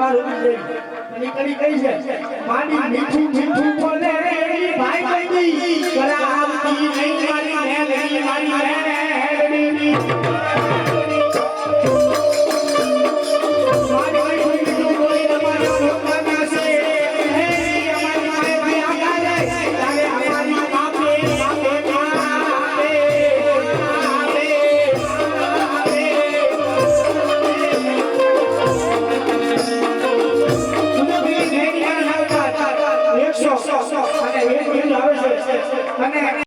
બાર ઉભી રહી અને કડી કઈ છે માડી મીઠું મીઠું બોલે ભાઈ કઈ કરા આવતી નહીં મારી મેલડી મારી મેલડી અને